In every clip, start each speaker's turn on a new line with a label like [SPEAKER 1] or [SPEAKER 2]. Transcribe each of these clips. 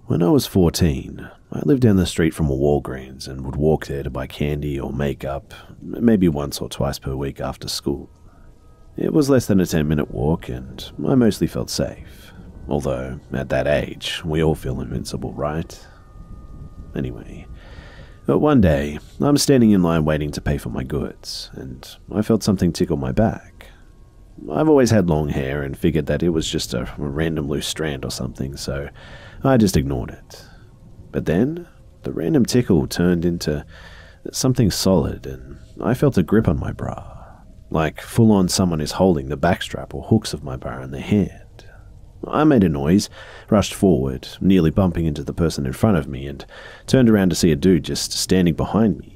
[SPEAKER 1] When I was 14, I lived down the street from a Walgreens and would walk there to buy candy or makeup, maybe once or twice per week after school. It was less than a 10-minute walk and I mostly felt safe. Although, at that age, we all feel invincible, right? Anyway, but one day, I'm standing in line waiting to pay for my goods, and I felt something tickle my back. I've always had long hair and figured that it was just a random loose strand or something, so I just ignored it. But then, the random tickle turned into something solid, and I felt a grip on my bra, like full-on someone is holding the backstrap or hooks of my bra in their hand. I made a noise, rushed forward, nearly bumping into the person in front of me, and turned around to see a dude just standing behind me.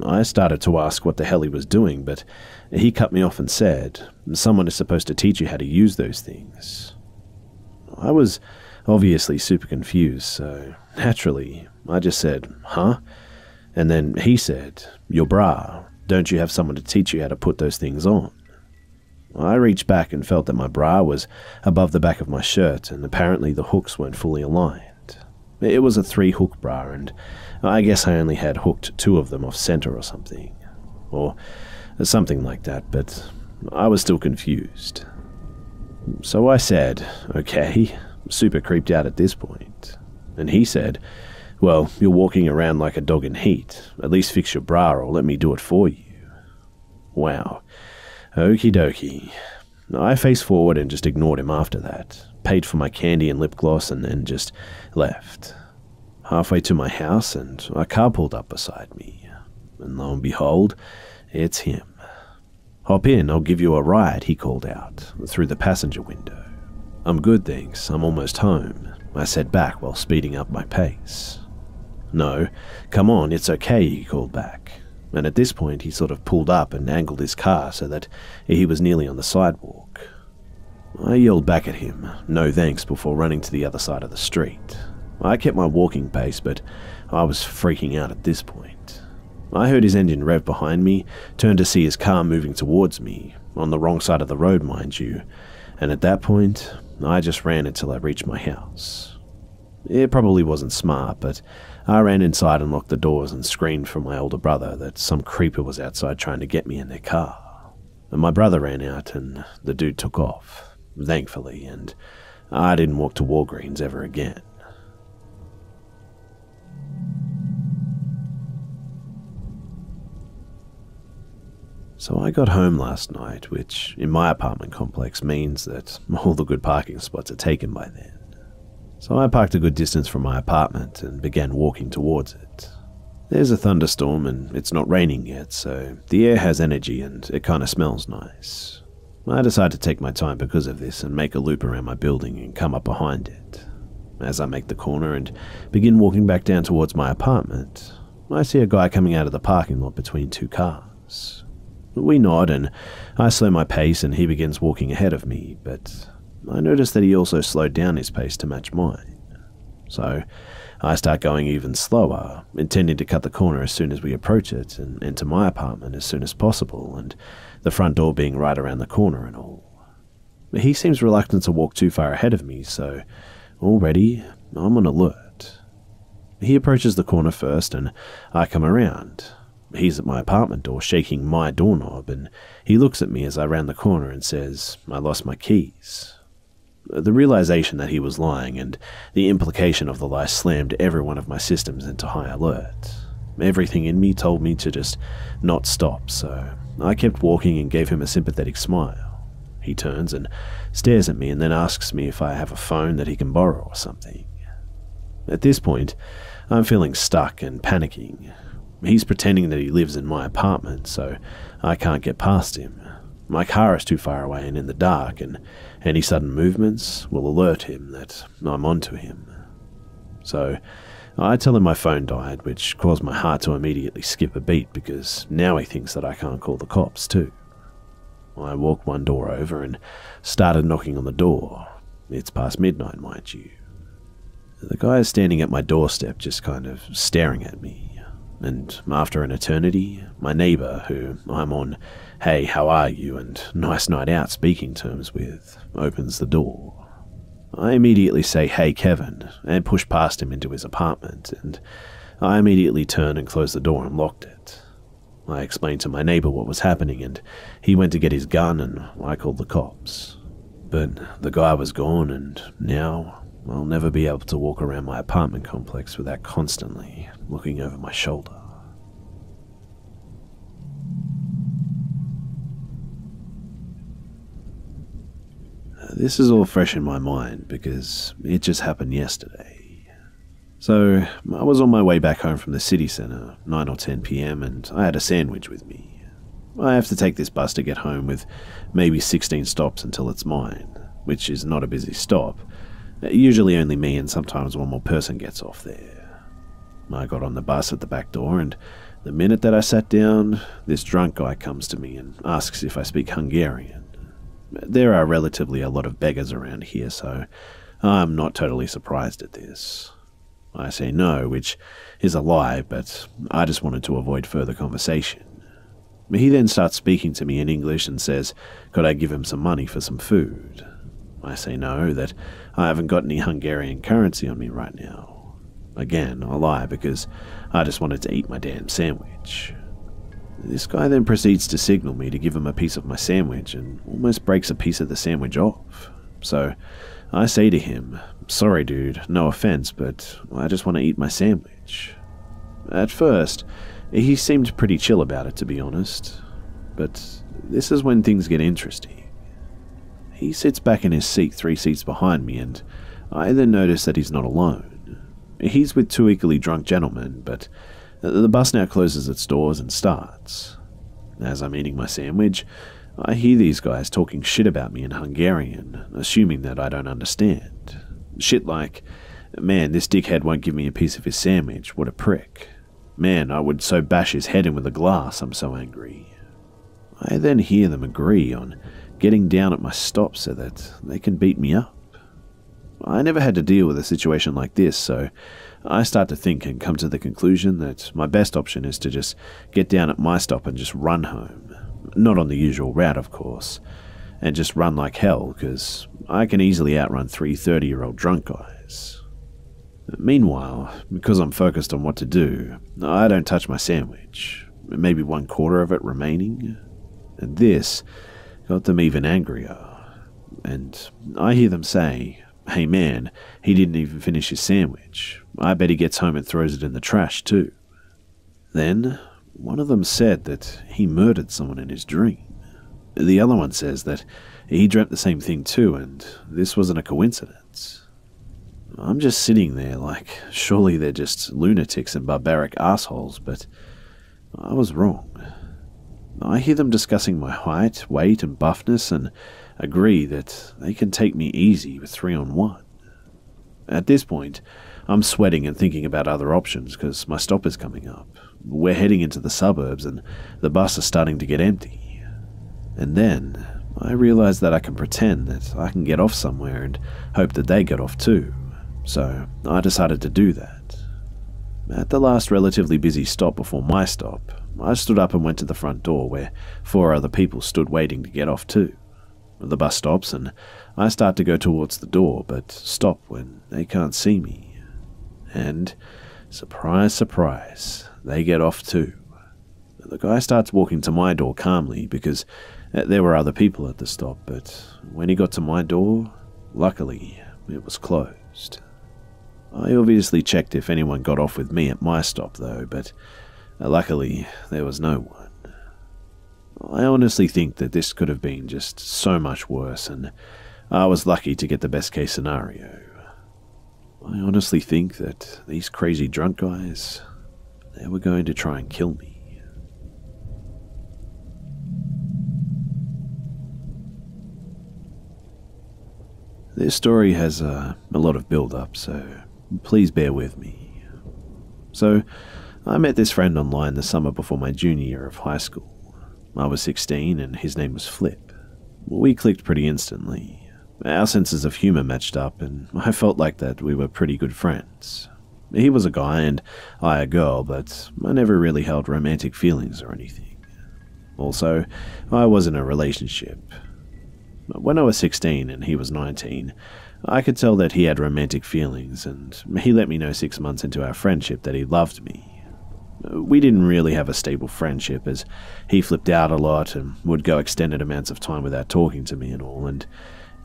[SPEAKER 1] I started to ask what the hell he was doing, but he cut me off and said, "Someone is supposed to teach you how to use those things." I was obviously super confused, so naturally, I just said, "Huh?" And then he said, "Your bra, don't you have someone to teach you how to put those things on?" I reached back and felt that my bra was above the back of my shirt, and apparently the hooks weren't fully aligned. It was a 3-hook bra, and I guess I only had hooked 2 of them off center or something. Or something like that, but I was still confused. So I said, "Okay," super creeped out at this point. And he said, "Well, you're walking around like a dog in heat. At least fix your bra or let me do it for you." Wow. Okie dokie. I faced forward and just ignored him after that, paid for my candy and lip gloss, and then just left. Halfway to my house, and a car pulled up beside me. And lo and behold, it's him. "Hop in, I'll give you a ride," he called out, through the passenger window. "I'm good, thanks. I'm almost home," I said back while speeding up my pace. "No, come on, it's okay," he called back. And at this point he sort of pulled up and angled his car so that he was nearly on the sidewalk. I yelled back at him, "No thanks," before running to the other side of the street. I kept my walking pace, but I was freaking out at this point. I heard his engine rev behind me, turned to see his car moving towards me, on the wrong side of the road, mind you, and at that point, I just ran until I reached my house. It probably wasn't smart, but I ran inside and locked the doors and screamed for my older brother that some creeper was outside trying to get me in their car. And my brother ran out and the dude took off, thankfully, and I didn't walk to Walgreens ever again. So I got home last night, which in my apartment complex means that all the good parking spots are taken by then. So I parked a good distance from my apartment and began walking towards it. There's a thunderstorm and it's not raining yet, so the air has energy and it kinda smells nice. I decide to take my time because of this and make a loop around my building and come up behind it. As I make the corner and begin walking back down towards my apartment, I see a guy coming out of the parking lot between 2 cars. We nod and I slow my pace and he begins walking ahead of me, but I notice that he also slowed down his pace to match mine. So I start going even slower, intending to cut the corner as soon as we approach it and enter my apartment as soon as possible, and the front door being right around the corner and all. He seems reluctant to walk too far ahead of me, so already I'm on alert. He approaches the corner first and I come around. He's at my apartment door shaking my doorknob, and he looks at me as I round the corner and says, "I lost my keys." The realization that he was lying and the implication of the lie slammed every one of my systems into high alert. Everything in me told me to just not stop, so I kept walking and gave him a sympathetic smile. He turns and stares at me and then asks me if I have a phone that he can borrow or something. At this point, I'm feeling stuck and panicking. He's pretending that he lives in my apartment, so I can't get past him. My car is too far away and in the dark, and any sudden movements will alert him that I'm onto him. So I tell him my phone died, which caused my heart to immediately skip a beat because now he thinks that I can't call the cops too. I walked one door over and started knocking on the door. It's past midnight, mind you. The guy is standing at my doorstep just kind of staring at me. And after an eternity, my neighbour, who I'm on "Hey, how are you?" and "Nice night out" speaking terms with, opens the door. I immediately say, "Hey Kevin," and push past him into his apartment, and I immediately turn and close the door and locked it. I explained to my neighbor what was happening, and he went to get his gun, and I called the cops. But the guy was gone, and now I'll never be able to walk around my apartment complex without constantly looking over my shoulder. This is all fresh in my mind because it just happened yesterday. So, I was on my way back home from the city centre, 9 or 10 PM, and I had a sandwich with me. I have to take this bus to get home with maybe 16 stops until it's mine, which is not a busy stop. Usually only me and sometimes one more person gets off there. I got on the bus at the back door, and the minute that I sat down, this drunk guy comes to me and asks if I speak Hungarian. There are relatively a lot of beggars around here, so I'm not totally surprised at this. I say no, which is a lie, but I just wanted to avoid further conversation. He then starts speaking to me in English and says, could I give him some money for some food? I say no, that I haven't got any Hungarian currency on me right now. Again, a lie, because I just wanted to eat my damn sandwich. This guy then proceeds to signal me to give him a piece of my sandwich and almost breaks a piece of the sandwich off. So I say to him, sorry dude, no offense, but I just want to eat my sandwich. At first, he seemed pretty chill about it, to be honest. But this is when things get interesting. He sits back in his seat 3 seats behind me, and I then notice that he's not alone. He's with 2 equally drunk gentlemen, but the bus now closes its doors and starts. As I'm eating my sandwich, I hear these guys talking shit about me in Hungarian, assuming that I don't understand. Shit like, man, this dickhead won't give me a piece of his sandwich, what a prick. Man, I would so bash his head in with a glass, I'm so angry. I then hear them agree on getting down at my stop so that they can beat me up. I never had to deal with a situation like this, so I start to think and come to the conclusion that my best option is to just get down at my stop and just run home. Not on the usual route, of course, and just run like hell, because I can easily outrun 3 30-year-old drunk guys. Meanwhile, because I'm focused on what to do, I don't touch my sandwich, maybe 1/4 of it remaining, and this got them even angrier. And I hear them say, hey man, he didn't even finish his sandwich. I bet he gets home and throws it in the trash too. Then, one of them said that he murdered someone in his dream. The other one says that he dreamt the same thing too, and this wasn't a coincidence. I'm just sitting there like, surely they're just lunatics and barbaric assholes, but I was wrong. I hear them discussing my height, weight, and buffness, and agree that they can take me easy with 3-on-1. At this point, I'm sweating and thinking about other options because my stop is coming up. We're heading into the suburbs and the bus is starting to get empty. And then I realize that I can pretend that I can get off somewhere and hope that they get off too. So I decided to do that. At the last relatively busy stop before my stop, I stood up and went to the front door where 4 other people stood waiting to get off too. The bus stops and I start to go towards the door, but stop when they can't see me. And, surprise, surprise, they get off too. The guy starts walking to my door calmly because there were other people at the stop, but when he got to my door, luckily, it was closed. I obviously checked if anyone got off with me at my stop though, but luckily there was no one. I honestly think that this could have been just so much worse, and I was lucky to get the best case scenario. I honestly think that these crazy drunk guys, they were going to try and kill me. This story has a lot of build-up, so please bear with me. So, I met this friend online the summer before my junior year of high school. I was 16 and his name was Flip. We clicked pretty instantly. Our senses of humor matched up and I felt like that we were pretty good friends. He was a guy and I a girl, but I never really held romantic feelings or anything. Also, I was in a relationship. When I was 16 and he was 19, I could tell that he had romantic feelings, and he let me know 6 months into our friendship that he loved me. We didn't really have a stable friendship, as he flipped out a lot and would go extended amounts of time without talking to me and all, and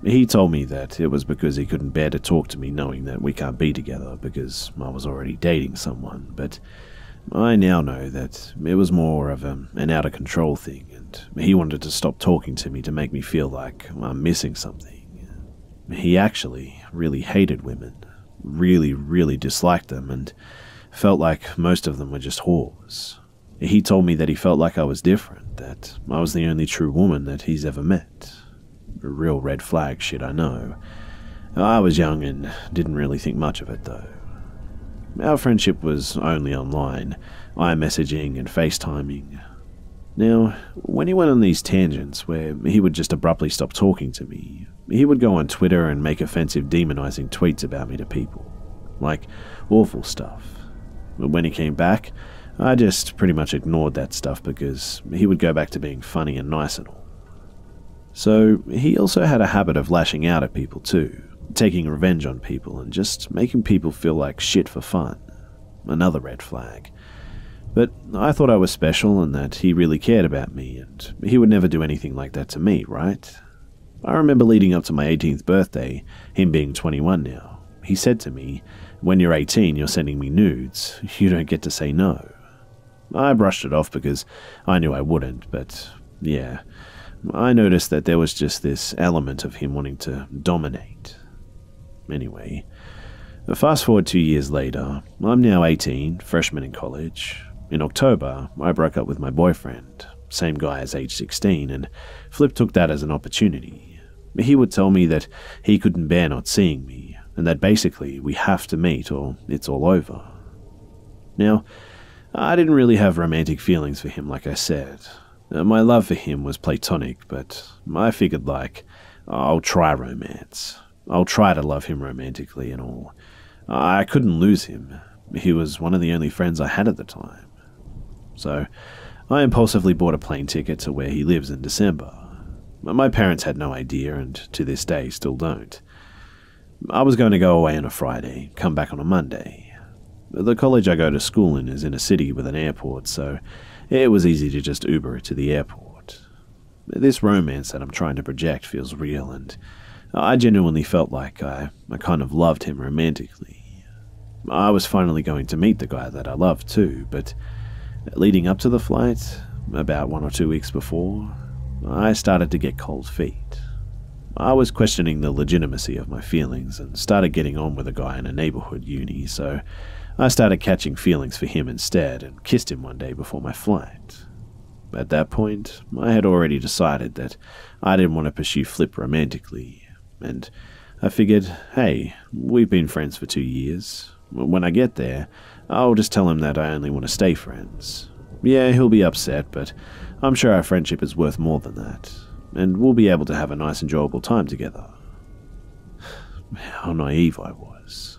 [SPEAKER 1] he told me that it was because he couldn't bear to talk to me knowing that we can't be together because I was already dating someone, but I now know that it was more of an out-of-control thing, and he wanted to stop talking to me to make me feel like I'm missing something. He actually really hated women, really disliked them, and felt like most of them were just whores. He told me that he felt like I was different, that I was the only true woman that he's ever met. A real red flag shit, I know. I was young and didn't really think much of it, though. Our friendship was only online, iMessaging and FaceTiming. Now, when he went on these tangents where he would just abruptly stop talking to me, he would go on Twitter and make offensive demonizing tweets about me to people. Like, awful stuff. But when he came back, I just pretty much ignored that stuff because he would go back to being funny and nice and all. So, he also had a habit of lashing out at people too, taking revenge on people and just making people feel like shit for fun. Another red flag. But I thought I was special and that he really cared about me, and he would never do anything like that to me, right? I remember leading up to my 18th birthday, him being 21 now, he said to me, "When you're 18, you're sending me nudes. You don't get to say no." I brushed it off because I knew I wouldn't, but yeah, I noticed that there was just this element of him wanting to dominate. Anyway, fast forward 2 years later, I'm now 18, freshman in college. In October, I broke up with my boyfriend, same guy as age 16, and Flip took that as an opportunity. He would tell me that he couldn't bear not seeing me, and that basically we have to meet or it's all over. Now, I didn't really have romantic feelings for him like I said. My love for him was platonic, but I figured like, I'll try romance. I'll try to love him romantically and all. I couldn't lose him. He was one of the only friends I had at the time. So, I impulsively bought a plane ticket to where he lives in December. My parents had no idea, and to this day still don't. I was going to go away on a Friday, come back on a Monday. The college I go to school in is in a city with an airport, so it was easy to just Uber it to the airport. This romance that I'm trying to project feels real, and I genuinely felt like I kind of loved him romantically. I was finally going to meet the guy that I loved too, but leading up to the flight, about 1 or 2 weeks before, I started to get cold feet. I was questioning the legitimacy of my feelings and started getting on with a guy in a neighborhood uni, so I started catching feelings for him instead and kissed him one day before my flight. At that point, I had already decided that I didn't want to pursue Flip romantically, and I figured, hey, we've been friends for 2 years. When I get there, I'll just tell him that I only want to stay friends. Yeah, he'll be upset, but I'm sure our friendship is worth more than that, and we'll be able to have a nice, enjoyable time together. How naive I was.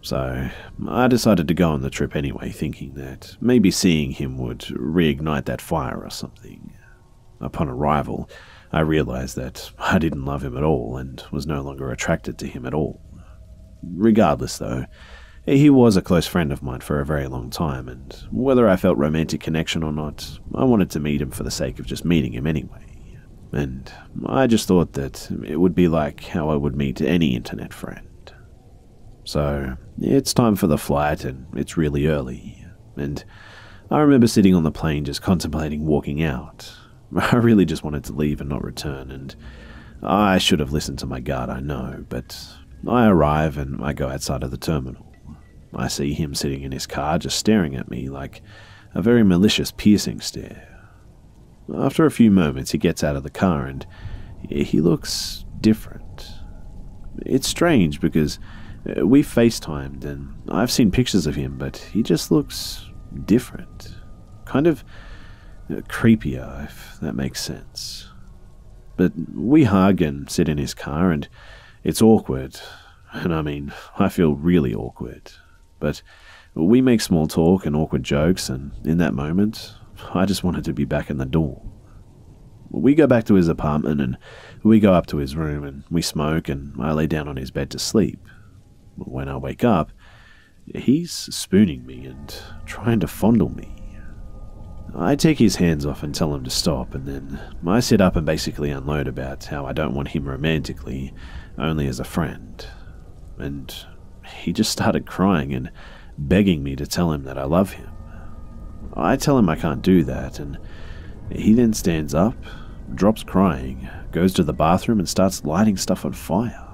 [SPEAKER 1] So, I decided to go on the trip anyway, thinking that maybe seeing him would reignite that fire or something. Upon arrival, I realized that I didn't love him at all and was no longer attracted to him at all. Regardless, though, he was a close friend of mine for a very long time, and whether I felt romantic connection or not, I wanted to meet him for the sake of just meeting him anyway. And I just thought that it would be like how I would meet any internet friend. So, it's time for the flight, and it's really early, and I remember sitting on the plane just contemplating walking out. I really just wanted to leave and not return, and I should have listened to my gut, I know, but I arrive and I go outside of the terminal. I see him sitting in his car just staring at me like a very malicious, piercing stare. After a few moments, he gets out of the car and he looks different. It's strange because we FaceTimed and I've seen pictures of him, but he just looks different. Kind of creepier, if that makes sense. But we hug and sit in his car, and it's awkward. And I mean, I feel really awkward. But we make small talk and awkward jokes, and in that moment, I just wanted to be back in the dorm. We go back to his apartment and we go up to his room and we smoke and I lay down on his bed to sleep. When I wake up, he's spooning me and trying to fondle me. I take his hands off and tell him to stop, and then I sit up and basically unload about how I don't want him romantically, only as a friend. And he just started crying and begging me to tell him that I love him. I tell him I can't do that, and he then stands up, drops crying, goes to the bathroom and starts lighting stuff on fire.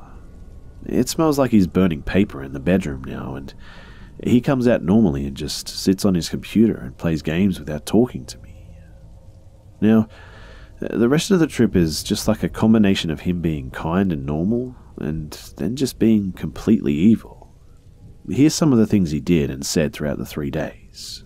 [SPEAKER 1] It smells like he's burning paper in the bedroom now, and he comes out normally and just sits on his computer and plays games without talking to me. Now, the rest of the trip is just like a combination of him being kind and normal, and then just being completely evil. Here's some of the things he did and said throughout the 3 days.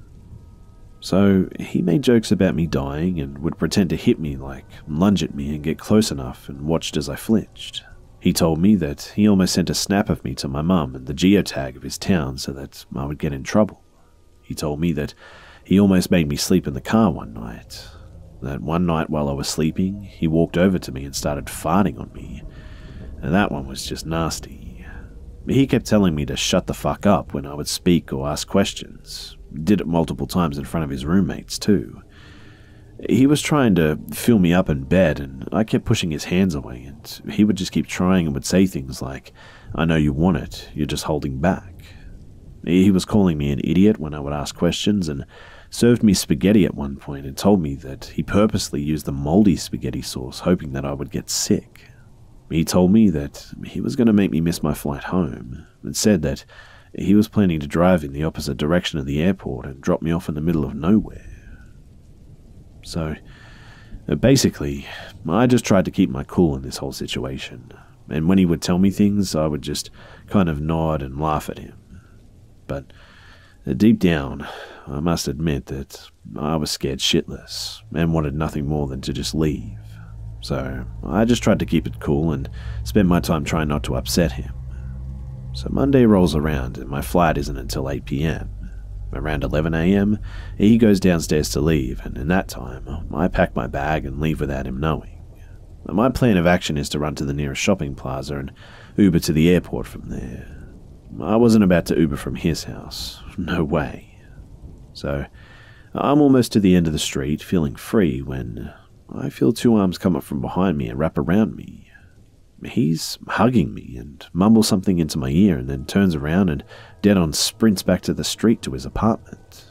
[SPEAKER 1] So, he made jokes about me dying and would pretend to hit me, like lunge at me and get close enough, and watched as I flinched. He told me that he almost sent a snap of me to my mum and the geotag of his town so that I would get in trouble. He told me that he almost made me sleep in the car one night. That one night while I was sleeping, he walked over to me and started farting on me. And that one was just nasty. He kept telling me to shut the fuck up when I would speak or ask questions. Did it multiple times in front of his roommates too. He was trying to fill me up in bed, and I kept pushing his hands away, and he would just keep trying and would say things like, "I know you want it, you're just holding back." He was calling me an idiot when I would ask questions, and served me spaghetti at one point and told me that he purposely used the moldy spaghetti sauce hoping that I would get sick. He told me that he was going to make me miss my flight home, and said that he was planning to drive in the opposite direction of the airport and drop me off in the middle of nowhere. So, basically, I just tried to keep my cool in this whole situation, and when he would tell me things, I would just kind of nod and laugh at him. But deep down, I must admit that I was scared shitless, and wanted nothing more than to just leave. So, I just tried to keep it cool and spent my time trying not to upset him. So Monday rolls around, and my flight isn't until 8 p.m. Around 11 a.m., he goes downstairs to leave, and in that time, I pack my bag and leave without him knowing. My plan of action is to run to the nearest shopping plaza and Uber to the airport from there. I wasn't about to Uber from his house. No way. So, I'm almost to the end of the street, feeling free, when I feel two arms come up from behind me and wrap around me. He's hugging me and mumbles something into my ear and then turns around and dead-on sprints back to the street to his apartment.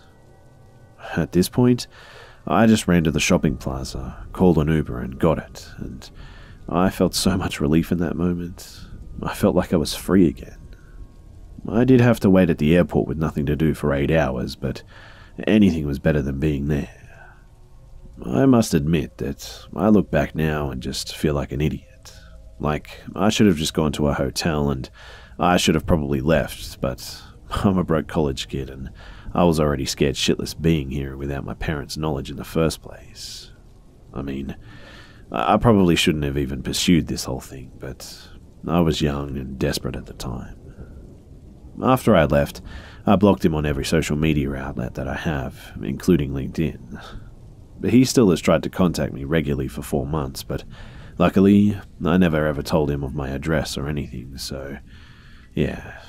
[SPEAKER 1] At this point, I just ran to the shopping plaza, called an Uber and got it, and I felt so much relief in that moment. I felt like I was free again. I did have to wait at the airport with nothing to do for 8 hours, but anything was better than being there. I must admit that I look back now and just feel like an idiot. Like, I should have just gone to a hotel and I should have probably left, but I'm a broke college kid and I was already scared shitless being here without my parents' knowledge in the first place. I mean, I probably shouldn't have even pursued this whole thing, but I was young and desperate at the time. After I left, I blocked him on every social media outlet that I have, including LinkedIn. He still has tried to contact me regularly for 4 months, but luckily, I never ever told him of my address or anything, so yeah,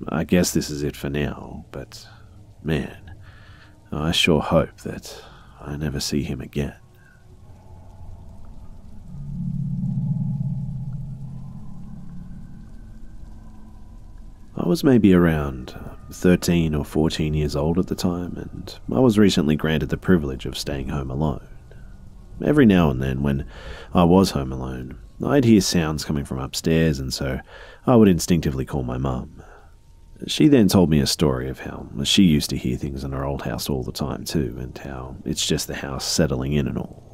[SPEAKER 1] I guess this is it for now, but man, I sure hope that I never see him again. I was maybe around 13 or 14 years old at the time, and I was recently granted the privilege of staying home alone. Every now and then, when I was home alone, I'd hear sounds coming from upstairs, and so I would instinctively call my mum. She then told me a story of how she used to hear things in her old house all the time too, and how it's just the house settling in and all.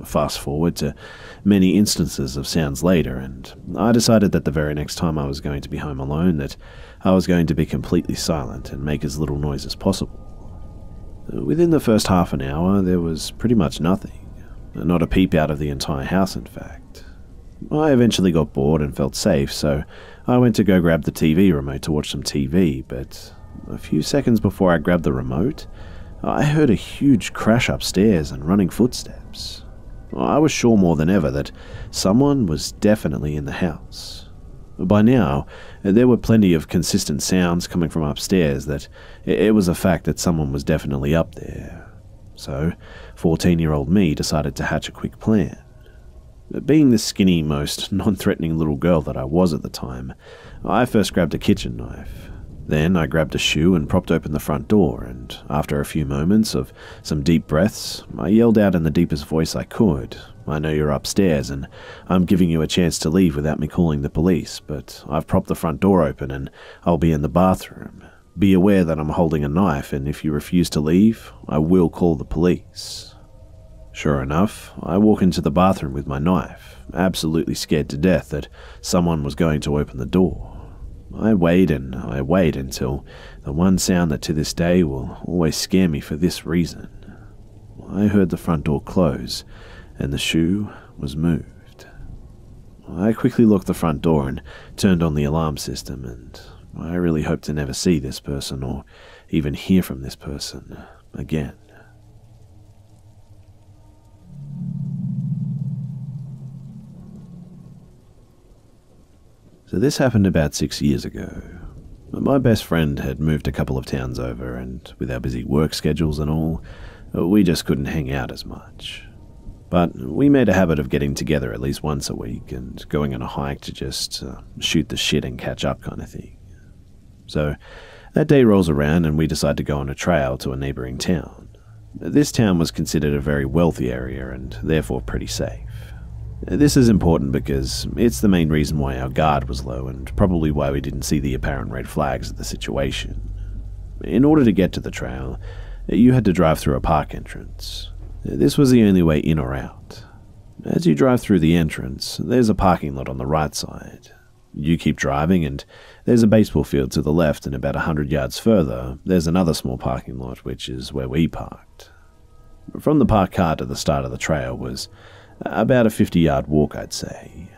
[SPEAKER 1] Fast forward to many instances of sounds later, and I decided that the very next time I was going to be home alone that I was going to be completely silent and make as little noise as possible. Within the first half an hour, there was pretty much nothing. Not a peep out of the entire house, in fact. I eventually got bored and felt safe, so I went to go grab the TV remote to watch some TV, but a few seconds before I grabbed the remote, I heard a huge crash upstairs and running footsteps. I was sure more than ever that someone was definitely in the house. By now, there were plenty of consistent sounds coming from upstairs that it was a fact that someone was definitely up there. So, 14-year-old me decided to hatch a quick plan. Being the skinny, most non-threatening little girl that I was at the time, I first grabbed a kitchen knife. Then I grabbed a shoe and propped open the front door, and after a few moments of some deep breaths, I yelled out in the deepest voice I could, "I know you're upstairs, and I'm giving you a chance to leave without me calling the police, but I've propped the front door open and I'll be in the bathroom. Be aware that I'm holding a knife, and if you refuse to leave, I will call the police." Sure enough, I walk into the bathroom with my knife, absolutely scared to death that someone was going to open the door. I wait and I wait until the one sound that to this day will always scare me for this reason. I heard the front door close, and the shoe was moved. I quickly locked the front door and turned on the alarm system, and I really hope to never see this person or even hear from this person again. So this happened about 6 years ago. My best friend had moved a couple of towns over, and with our busy work schedules and all, we just couldn't hang out as much. But we made a habit of getting together at least once a week and going on a hike to just shoot the shit and catch up kind of thing. So that day rolls around and we decide to go on a trail to a neighbouring town. This town was considered a very wealthy area and therefore pretty safe. This is important because it's the main reason why our guard was low and probably why we didn't see the apparent red flags of the situation. In order to get to the trail, you had to drive through a park entrance. This was the only way in or out. As you drive through the entrance, there's a parking lot on the right side. You keep driving and there's a baseball field to the left, and about 100 yards further, there's another small parking lot, which is where we parked. From the parked car to the start of the trail was about a 50-yard walk, I'd say.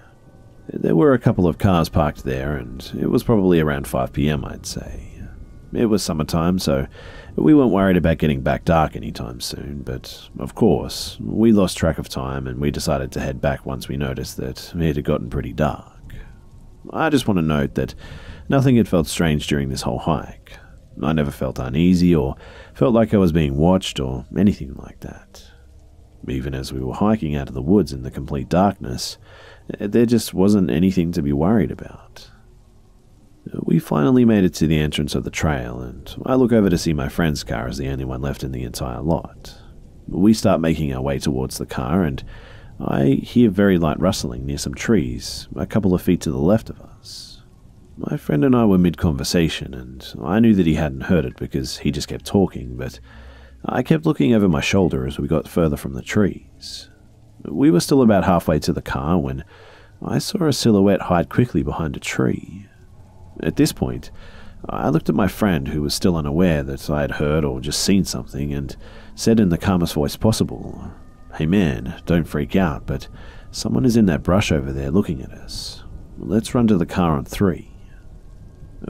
[SPEAKER 1] There were a couple of cars parked there, and it was probably around 5 p.m, I'd say. It was summertime, so we weren't worried about getting back dark anytime soon, but of course, we lost track of time and we decided to head back once we noticed that it had gotten pretty dark. I just want to note that nothing had felt strange during this whole hike. I never felt uneasy or felt like I was being watched or anything like that. Even as we were hiking out of the woods in the complete darkness, there just wasn't anything to be worried about. We finally made it to the entrance of the trail, and I look over to see my friend's car as the only one left in the entire lot. We start making our way towards the car, and I hear very light rustling near some trees, a couple of feet to the left of us. My friend and I were mid-conversation, and I knew that he hadn't heard it because he just kept talking, but I kept looking over my shoulder as we got further from the trees. We were still about halfway to the car when I saw a silhouette hide quickly behind a tree. At this point, I looked at my friend, who was still unaware that I had heard or just seen something, and said in the calmest voice possible, "Hey man, don't freak out, but someone is in that brush over there looking at us. Let's run to the car on 3.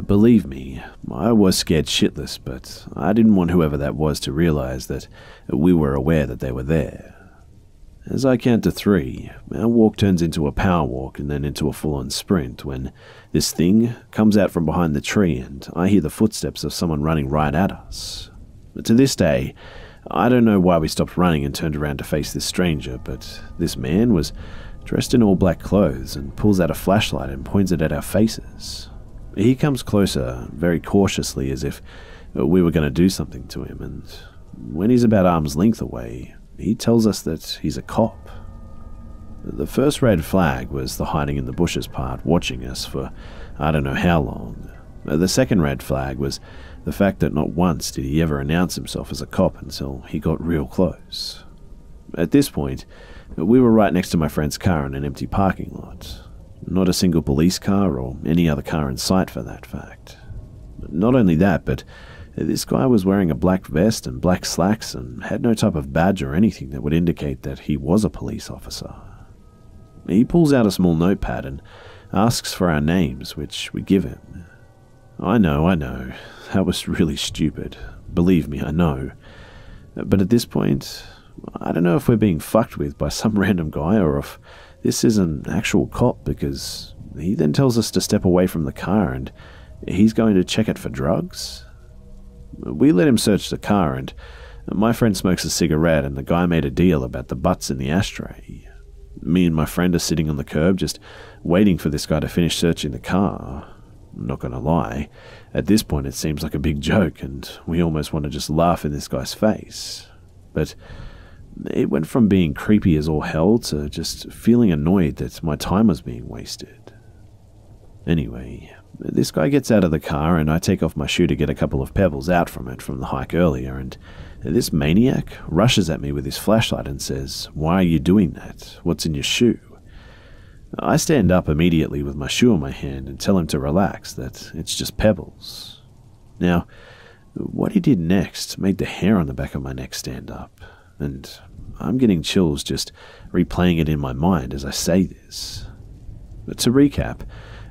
[SPEAKER 1] Believe me, I was scared shitless, but I didn't want whoever that was to realize that we were aware that they were there. As I count to 3, our walk turns into a power walk and then into a full-on sprint when this thing comes out from behind the tree and I hear the footsteps of someone running right at us. To this day, I don't know why we stopped running and turned around to face this stranger, but this man was dressed in all black clothes and pulls out a flashlight and points it at our faces. He comes closer, very cautiously, as if we were going to do something to him, and when he's about arm's length away, he tells us that he's a cop. The first red flag was the hiding in the bushes part, watching us for I don't know how long. The second red flag was the fact that not once did he ever announce himself as a cop until he got real close. At this point, we were right next to my friend's car in an empty parking lot. Not a single police car or any other car in sight for that fact. Not only that, but this guy was wearing a black vest and black slacks and had no type of badge or anything that would indicate that he was a police officer. He pulls out a small notepad and asks for our names, which we give him. I know, that was really stupid. Believe me, I know. But at this point, I don't know if we're being fucked with by some random guy or if this is an actual cop, because he then tells us to step away from the car and he's going to check it for drugs. We let him search the car, and my friend smokes a cigarette and the guy made a deal about the butts in the ashtray. Me and my friend are sitting on the curb just waiting for this guy to finish searching the car. I'm not gonna lie, at this point it seems like a big joke and we almost want to just laugh in this guy's face. But it went from being creepy as all hell to just feeling annoyed that my time was being wasted. Anyway, this guy gets out of the car and I take off my shoe to get a couple of pebbles out from it from the hike earlier, and this maniac rushes at me with his flashlight and says, "Why are you doing that? What's in your shoe?" I stand up immediately with my shoe in my hand and tell him to relax, that it's just pebbles. Now, what he did next made the hair on the back of my neck stand up, and I'm getting chills just replaying it in my mind as I say this. But to recap,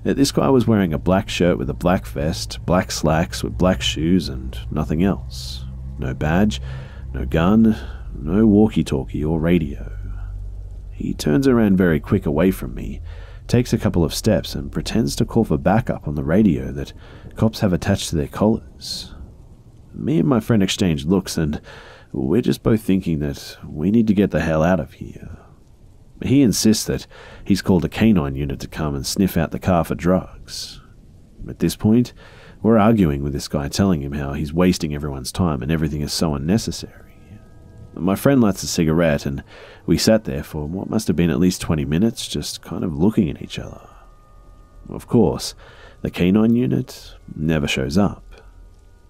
[SPEAKER 1] this guy was wearing a black shirt with a black vest, black slacks with black shoes, and nothing else. No badge, no gun, no walkie-talkie or radio. He turns around very quick away from me, takes a couple of steps, and pretends to call for backup on the radio that cops have attached to their collars. Me and my friend exchange looks, and we're just both thinking that we need to get the hell out of here. He insists that he's called a canine unit to come and sniff out the car for drugs. At this point, we're arguing with this guy, telling him how he's wasting everyone's time and everything is so unnecessary. My friend lights a cigarette and we sat there for what must have been at least 20 minutes, just kind of looking at each other. Of course, the canine unit never shows up.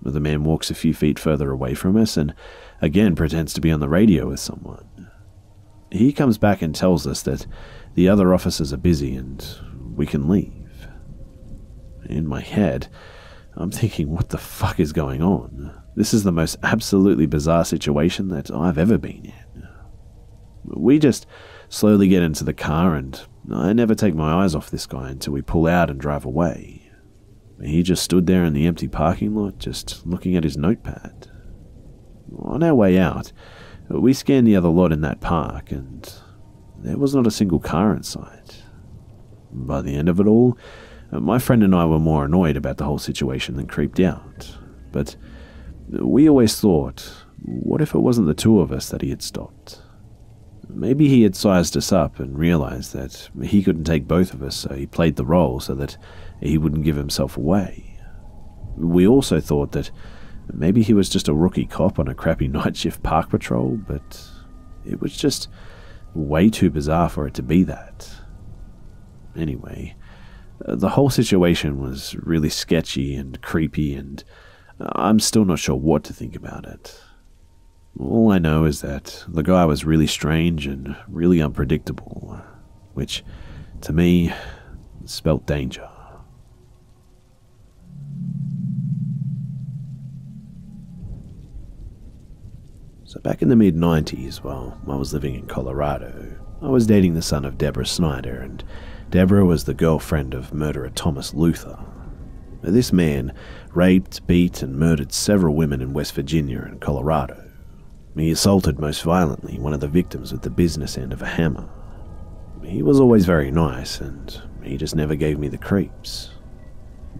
[SPEAKER 1] The man walks a few feet further away from us and again pretends to be on the radio with someone. He comes back and tells us that the other officers are busy and we can leave. In my head, I'm thinking, what the fuck is going on? This is the most absolutely bizarre situation that I've ever been in. We just slowly get into the car and I never take my eyes off this guy until we pull out and drive away. He just stood there in the empty parking lot, just looking at his notepad. On our way out, we scanned the other lot in that park, and there was not a single car in sight. By the end of it all, my friend and I were more annoyed about the whole situation than creeped out. But we always thought, what if it wasn't the two of us that he had stopped? Maybe he had sized us up and realized that he couldn't take both of us, so he played the role so that he wouldn't give himself away. We also thought that maybe he was just a rookie cop on a crappy night shift park patrol, but it was just way too bizarre for it to be that. Anyway, the whole situation was really sketchy and creepy, and I'm still not sure what to think about it. All I know is that the guy was really strange and really unpredictable, which, to me, spelt danger. So back in the mid-90s, while I was living in Colorado, I was dating the son of Deborah Snyder, and Deborah was the girlfriend of murderer Thomas Luther. This man raped, beat, and murdered several women in West Virginia and Colorado. He assaulted most violently one of the victims with the business end of a hammer. He was always very nice, and he just never gave me the creeps.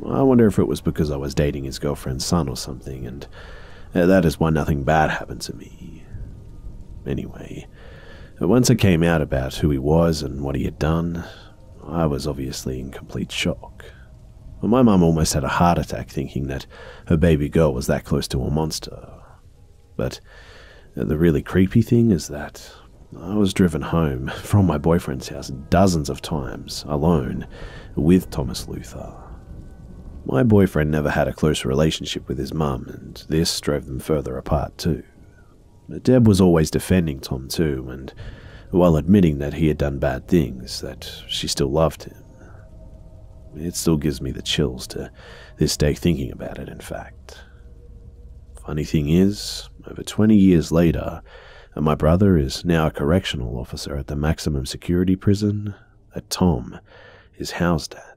[SPEAKER 1] I wonder if it was because I was dating his girlfriend's son or something, and that is why nothing bad happened to me. Anyway, once it came out about who he was and what he had done, I was obviously in complete shock. My mum almost had a heart attack thinking that her baby girl was that close to a monster. But the really creepy thing is that I was driven home from my boyfriend's house dozens of times, alone, with Thomas Luther. My boyfriend never had a close relationship with his mum, and this drove them further apart too. Deb was always defending Tom too, and while admitting that he had done bad things, that she still loved him. It still gives me the chills to this day thinking about it, in fact. Funny thing is, over 20 years later, my brother is now a correctional officer at the maximum security prison that Tom is housed at.